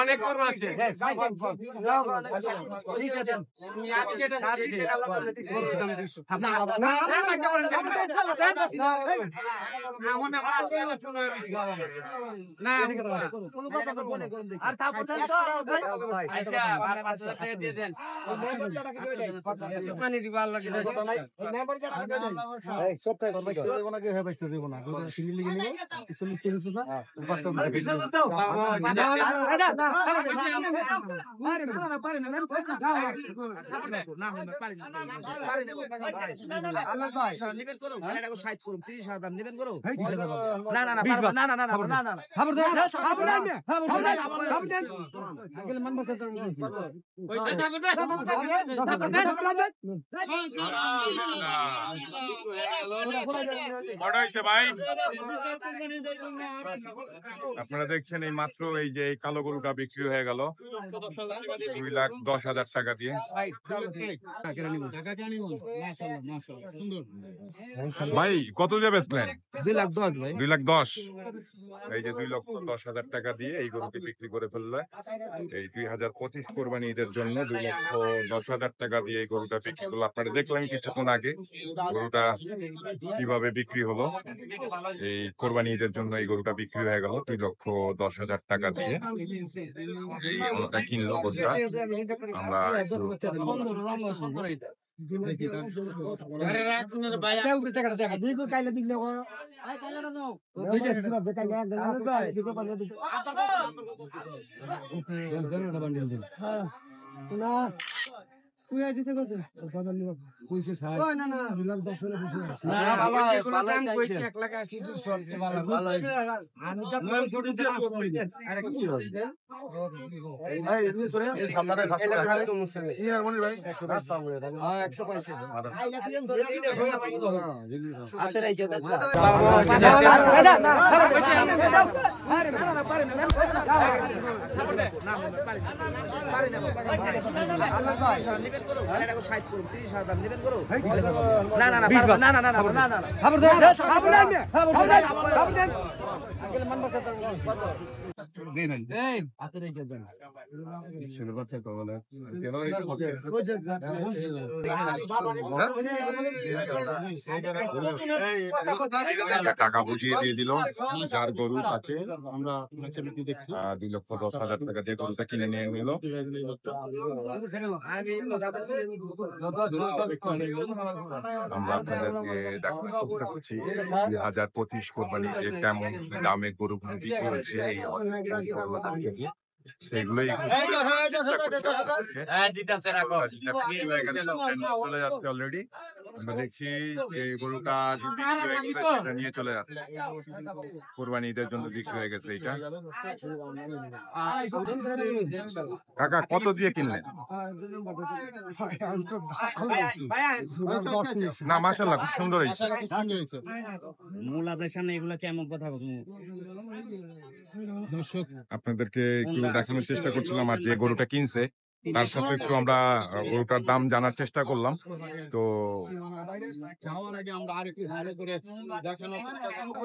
অনেক গরু আছে আপনারা দেখছেন এই মাত্র এই যে কালো গরুটা বিক্রি হয়ে গেল 2,10,000 টাকা দিয়ে। ভাই কত দিয়ে বেচলেন? 2,10,000 ভাই। 2,10,000। এই যে 2,10,000 টাকা দিয়ে এই গরুটি বিক্রি করে ফেললে। এই 2025 কোরবানি ঈদের জন্য 2,10,000 টাকা দিয়ে এই গরুটা বিক্রি করলো। আপনারা দেখলেন কিছুক্ষণ আগে গরুটা কিভাবে বিক্রি হলো। এই কোরবানি ঈদের জন্য এই গরুটা বিক্রি হয়ে গেল 2,10,000 টাকা দিয়ে। এই গরুটা কিনলো গরুটা। আমরা টাকা বুঝিয়ে দিয়ে দিল যার গরু তাকে। আমরা 2,10,000 টাকা দিয়ে গরুটা কিনে নিয়ে নিল। আমরা আপনাদেরকে দেখানোর চেষ্টা করছি 2025 কোরবানি যে কেমন দামে গরু বিক্রি হয়েছে এই সেগুলোই চলে যাচ্ছে অলরেডি। আমরা দেখছি এই গরুটা নিয়ে চলে যাচ্ছে কোরবানি ঈদের জন্য বিক্রি হয়ে গেছে। এইটা কাকা কত দিয়ে কিনলেন? না মাশাআল্লাহ খুব সুন্দর হয়েছে। মুলাদের সামনে এগুলা কেমন কথা আপনাদেরকে একটু দেখানোর চেষ্টা করছিলাম আর যে গরুটা কিনছে তার সাথে একটু আমরা গরুটার দাম জানার চেষ্টা করলাম। তো যাওয়ার আগে আমরা আরেকটু ভালো করে দেখানোর চেষ্টা করব।